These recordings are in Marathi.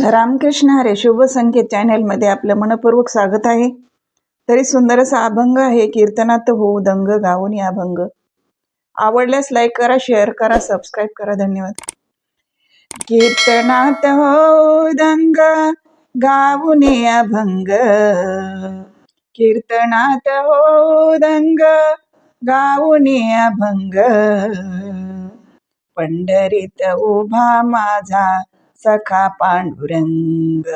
रामकृष्ण हरे. शुभ संकेत चॅनलमध्ये आपलं मनपूर्वक स्वागत आहे. तरी सुंदर असा अभंग आहे. कीर्तनात होऊ दंग गाऊन या अभंग. आवडल्यास लाईक करा, शेअर करा, सबस्क्राईब करा. धन्यवाद. कीर्तनात होऊ दंग गाऊन या अभंग, कीर्तनात होऊ दंग गाऊन या अभंग. पंढरीत उभा माझा सखा पांडुरंग,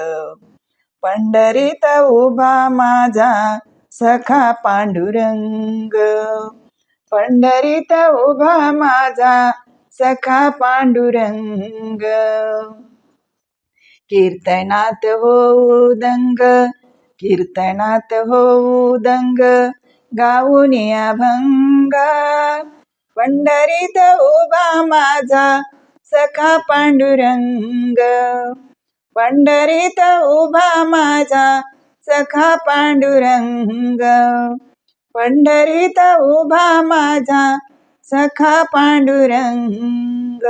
पंढरीत उभा माझा सखा पांडुरंग, पंढरीत उभा माझा सखा पांडुरंग. कीर्तनात होऊ दंग, कीर्तनात होऊ दंग गाऊन अभंग. पंढरीत उभा माझा सखा पांडुरंग, पंढरीत उभा माझा सखा पांडुरंग, पंढरीत उभा माझा सखा पांडुरंग.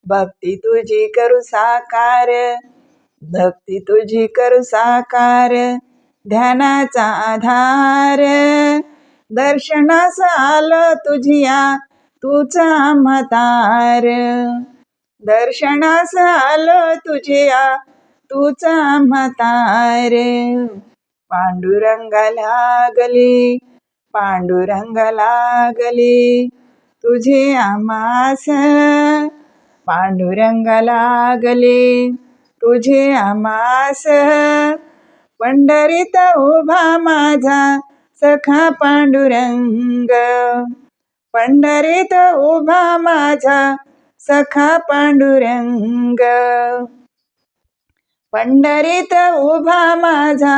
भक्ती तुझी करू साकार, भक्ती तुझी करू साकार, ध्यानाचा आधार. दर्शनास आलो तुझिया तुझा म्हातार, दर्शनास आलो तुझिया तुझा म्हातार. पांडुरंगा लागली, पांडुरंगा लागली तुझी आमास, पांडुरंगा लागली तुझी आमास. पंढरीत उभा माझा सखा पांडुरंग, पंढरीत उभा माझा सखा पांडुरंग, पंढरीत उभा माझा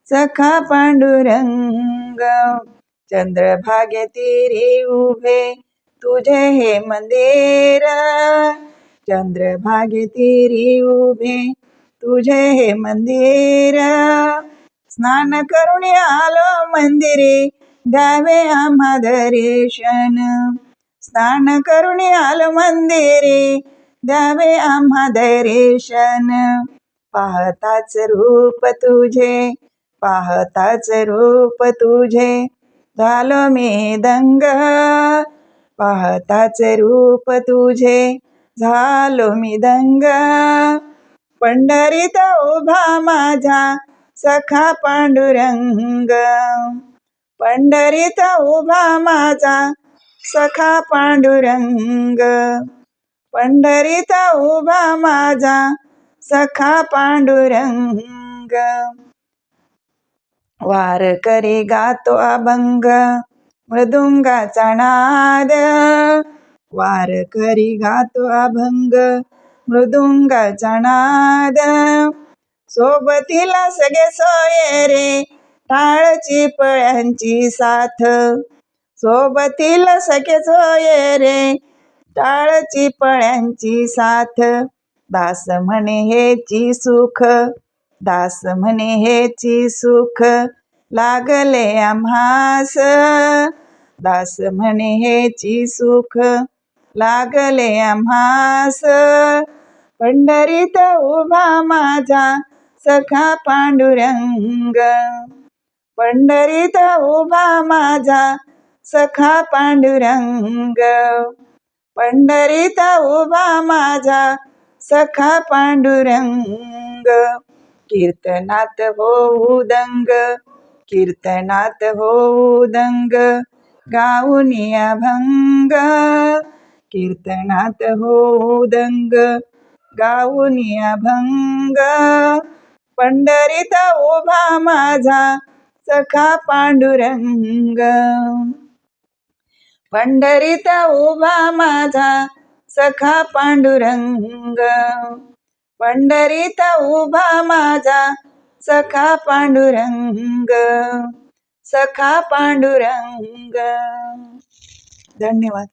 सखा पांडुरंग. चंद्रभागे तीरी उभे तुझे हे मंदिर, चंद्रभागे तीरी उभे तुझे हे मंदिर. स्नान करून आलो मंदिरी द्यावे आम्हा दर्शन, स्नान करून आलो मंदिरी द्यावे आम्हा दर्शन. पाहताच रूप तुझे, पाहताच रूप तुझे झालो मी दंग, पाहताच रूप तुझे झालो मी दंग. पंढरीत उभा माझा सखा पांडुरंग, पंढरीत उभा माझा सखा पांडुरंग, पंढरीत उभा माझा सखा पांडुरंग. वारकरी गातो अभंग मृदुंगाचा नाद, वारकरी गातो अभंग मृदुंगाचा नाद. सोबतीला सगळे सोयरे टाळची पळ्यांची साथ, सोबतीला सगळे सोयरे टाळची पळ्यांची साथ. दास म्हणे हेची सुख, दास म्हणे हेची सुख लागले आम्हास, दास म्हणे हेची सुख लागले आम्हास. पंढरीत उभा माझा सखा पांडुरंग, पंढरीत उभा माझा सखा पांडुरंग, पंढरीत उभा माझा सखा पांडुरंग. कीर्तनात होऊ दंग, कीर्तनात होऊ दंग गाऊन अभंग, कीर्तनात होऊ दंग गाऊन अभंग. पंढरीत उभा माझा सखा पांडुरंग, पंढरीत उभा माझा सखा पांडुरंग, पंढरीत उभा माझा सखा पांडुरंग, सखा पांडुरंग. धन्यवाद.